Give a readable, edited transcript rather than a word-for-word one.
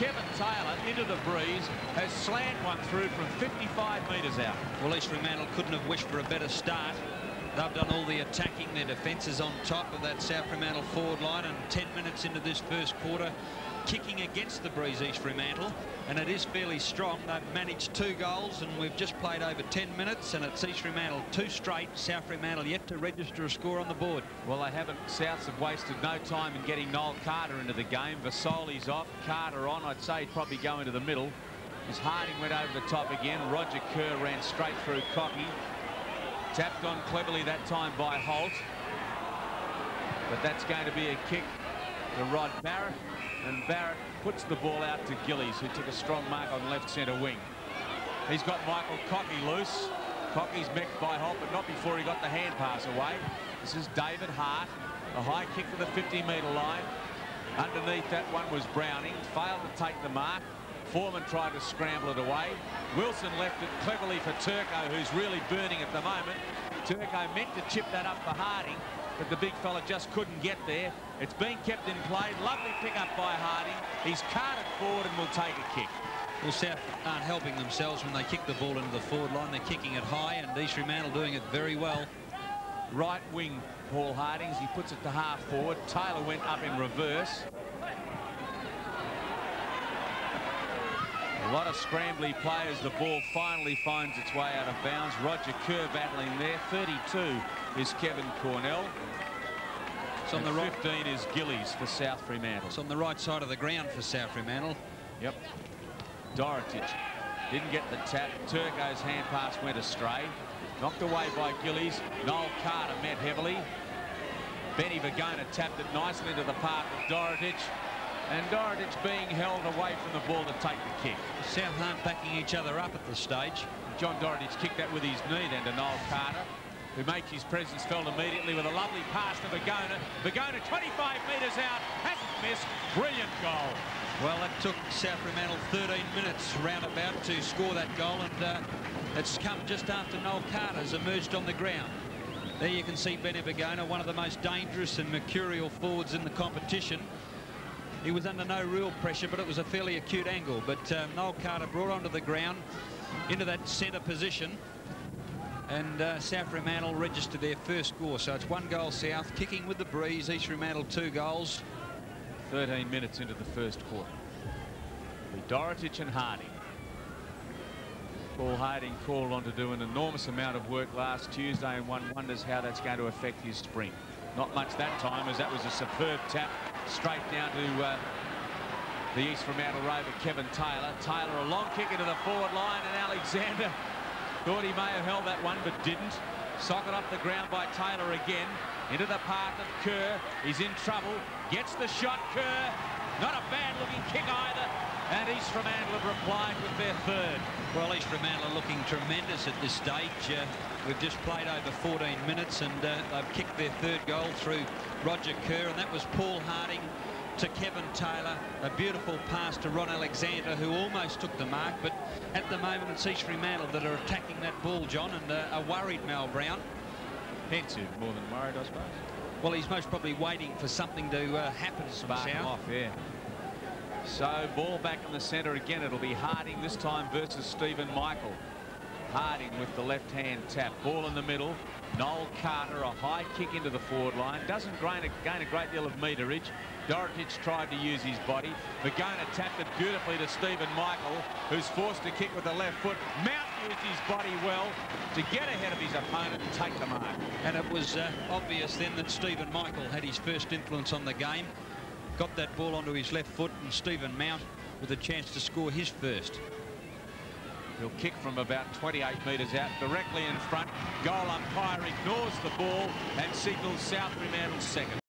Kevin Taylor into the breeze, has slammed one through from 55 metres out. Well, East Fremantle couldn't have wished for a better start. They've done all the attacking. Their defence is on top of that South Fremantle forward line, and 10 minutes into this first quarter, kicking against the breeze, East Fremantle, and it is fairly strong. They've managed 2 goals, and we've just played over 10 minutes, and it's East Fremantle 2 straight. South Fremantle yet to register a score on the board. Well, they haven't. Souths have wasted no time in getting Noel Carter into the game. Vasoli's off, Carter on. I'd say he'd probably go into the middle. As Harding went over the top again, Roger Kerr ran straight through Cocky. Tapped on cleverly that time by Holt. But that's going to be a kick to Rod Barrett. And Barrett puts the ball out to Gillies, who took a strong mark on left centre wing. He's got Michael Cocky loose. Cocky's mechked by Holt, but not before he got the hand pass away. This is David Hart. A high kick to the 50-metre line. Underneath that one was Browning. Failed to take the mark. Foreman tried to scramble it away. Wilson left it cleverly for Turco, who's really burning at the moment. Turco meant to chip that up for Harding, but the big fella just couldn't get there. It's been kept in play. Lovely pick up by Harding. He's carted forward and will take a kick. Well, South aren't helping themselves when they kick the ball into the forward line. They're kicking it high, and East Fremantle doing it very well. Right wing, Paul Hardings. He puts it to half forward. Taylor went up in reverse. A lot of scrambly players. The ball finally finds its way out of bounds. Roger Kerr battling there. 32 is Kevin Cornell. It's on the right. 15 is Gillies for South Fremantle. It's on the right side of the ground for South Fremantle. Yep. Dorotic didn't get the tap. Turco's hand pass went astray. Knocked away by Gillies. Noel Carter met heavily. Benny Vagona tapped it nicely into the path of Dorotic. And Dorotic being held away from the ball to take the kick. South aren't backing each other up at this stage. John Dorotic kicked that with his knee then to Noel Carter, who makes his presence felt immediately with a lovely pass to Vagona. Vagona 25 metres out, hasn't missed. Brilliant goal. Well, it took South Fremantle 13 minutes roundabout to score that goal, and it's come just after Noel Carter's emerged on the ground. There you can see Benny Vagona, one of the most dangerous and mercurial forwards in the competition. He was under no real pressure, but it was a fairly acute angle. But Noel Carter brought onto the ground into that centre position, and South Fremantle registered their first score. So it's 1 goal South, kicking with the breeze. East Fremantle 2 goals. 13 minutes into the first quarter. Dorotic and Harding. Paul Harding called on to do an enormous amount of work last Tuesday, and one wonders how that's going to affect his sprint. Not much that time, as that was a superb tap straight down to the East Fremantle rover, Kevin Taylor. Taylor a long kick into the forward line, and Alexander thought he may have held that one, but didn't. Socket up the ground by Taylor again. Into the path of Kerr. He's in trouble. Gets the shot, Kerr. Not a bad-looking kick either. And East Fremantle have replied with their third. Well, East Fremantle are looking tremendous at this stage. We've just played over 14 minutes, and they've kicked their third goal through Roger Kerr, and that was Paul Harding to Kevin Taylor. A beautiful pass to Ron Alexander, who almost took the mark, but at the moment it's East Fremantle that are attacking that ball, John, and a worried Mal Brown. Pensive more than worried, I suppose. Well, he's most probably waiting for something to happen to spark him off, yeah. So ball back in the centre again. It'll be Harding this time versus Stephen Michael. Harding with the left-hand tap. Ball in the middle. Noel Carter, a high kick into the forward line. Doesn't gain a great deal of meterage. Dorotic tried to use his body. Vagona tapped it beautifully to Stephen Michael, who's forced to kick with the left foot. Mount used his body well to get ahead of his opponent and take the mark. And it was obvious then that Stephen Michael had his first influence on the game. Got that ball onto his left foot, and Stephen Mount with a chance to score his first. He'll kick from about 28 metres out, directly in front. Goal umpire ignores the ball and signals South Fremantle's second.